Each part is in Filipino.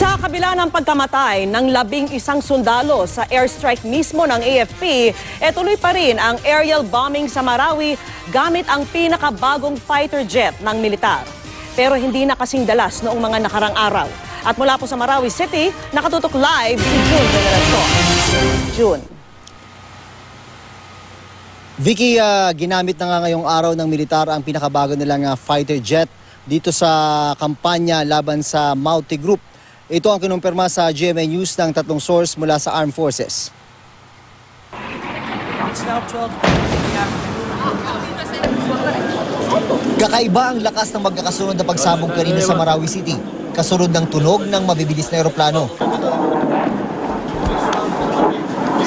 Sa kabila ng pagkamatay ng 11 sundalo sa airstrike mismo ng AFP, tuloy pa rin ang aerial bombing sa Marawi gamit ang pinakabagong fighter jet ng militar. Pero hindi na kasing dalas noong mga nakarang araw. At mula po sa Marawi City, nakatutok live si June Veneracion. June. Vicky, ginamit na nga ngayong araw ng militar ang pinakabago nilang fighter jet dito sa kampanya laban sa Mauti Group. Ito ang kinumpirma sa GMA News ng tatlong source mula sa Armed Forces. Kakaiba ang lakas ng magkakasunod na pagsabog kanina sa Marawi City, kasunod ng tunog ng mabibilis na eroplano.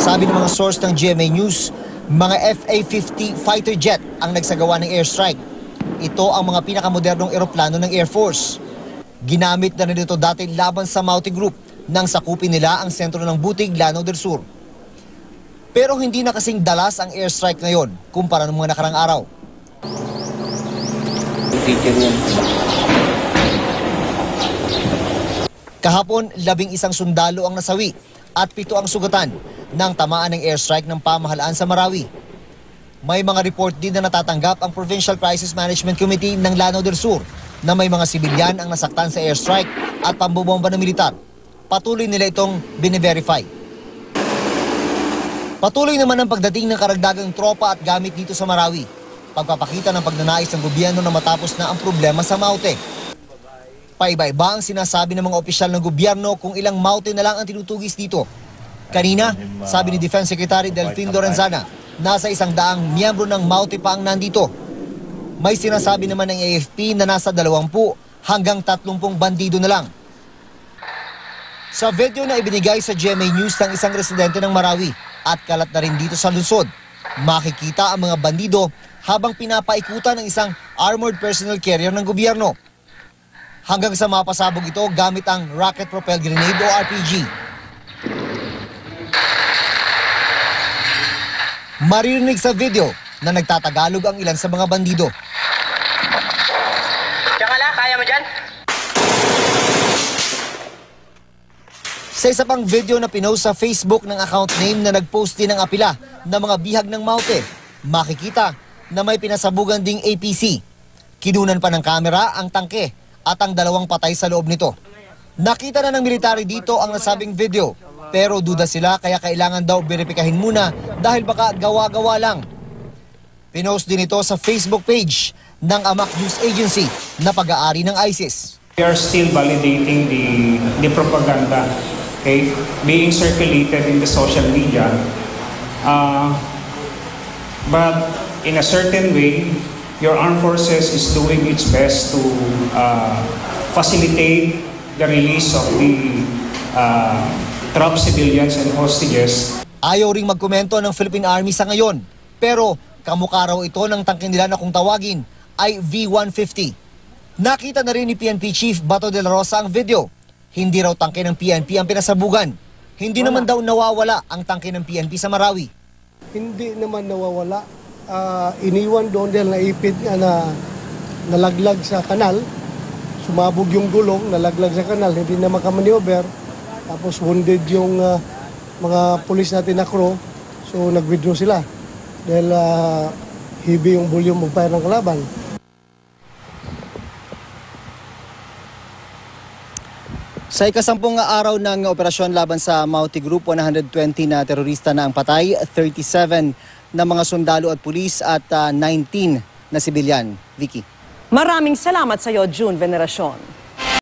Sabi ng mga source ng GMA News, mga FA-50 fighter jet ang nagsagawa ng airstrike. Ito ang mga pinakamodernong eroplano ng Air Force. Ginamit na rin ito dati laban sa Mauti Group nang sakupin nila ang sentro ng Butig, Lanao del Sur. Pero hindi na kasing dalas ang airstrike ngayon kumpara ng mga nakarang araw. Kahapon, 11 sundalo ang nasawi at 7 ang sugatan ng tamaan ng airstrike ng pamahalaan sa Marawi. May mga report din na natatanggap ang Provincial Crisis Management Committee ng Lanao del Sur na may mga sibilyan ang nasaktan sa airstrike at pambobomba ng militar. Patuloy nila itong bine-verify. Patuloy naman ang pagdating ng karagdagang tropa at gamit dito sa Marawi. Pagpapakita ng pagnanais ng gobyerno na matapos na ang problema sa Maute. Paiba-iba ang sinasabi ng mga opisyal ng gobyerno kung ilang Maute na lang ang tinutugis dito. Kanina, sabi ni Defense Secretary Delfin Lorenzana, nasa 100 miyembro ng Maute pa ang nandito. May sinasabi naman ng AFP na nasa 20 hanggang 30 bandido na lang. Sa video na ibinigay sa GMA News ng isang residente ng Marawi at kalat na rin dito sa lungsod, makikita ang mga bandido habang pinapaikutan ng isang armored personnel carrier ng gobyerno. Hanggang sa mapasabog ito gamit ang rocket-propelled grenade o RPG. Maririnig sa video na nagtatagalog ang ilan sa mga bandido. Tsaka kaya mo dyan? Sa isa pang video na pinost sa Facebook ng account name na nagpost din ng apila ng mga bihag ng Maute, makikita na may pinasabugan ding APC. Kinunan pa ng kamera ang tangke at ang 2 patay sa loob nito. Nakita na ng military dito ang nasabing video, pero duda sila kaya kailangan daw beripikahin muna dahil baka gawa-gawa lang. Pinost din ito sa Facebook page ng Amak News Agency na pag-aari ng ISIS. We are still validating the propaganda, okay, being circulated in the social media. But in a certain way, your armed forces is doing its best to facilitate the release of the trapped civilians and hostages. Ayaw ring magkomento ng Philippine Army sa ngayon, pero kamukha raw ito ng tangke nila na kung tawagin ay V-150. Nakita na rin ni PNP Chief Bato de la Rosa ang video. Hindi raw tangke ng PNP ang pinasabugan. Hindi naman daw nawawala ang tangke ng PNP sa Marawi. Hindi naman nawawala. Iniwan doon dahil naipit na nalaglag sa kanal. Sumabog yung gulong, nalaglag sa kanal, hindi na makamaneuver. Tapos wounded yung mga pulis natin na crew. So nag-withdraw sila dahil heavy yung volume of fire ng kalaban. Sa ikasampung araw ng operasyon laban sa Mauti Group, 120 na terorista na ang patay, 37 na mga sundalo at pulis at 19 na sibilyan. Vicky. Maraming salamat sa iyo, June Veneracion.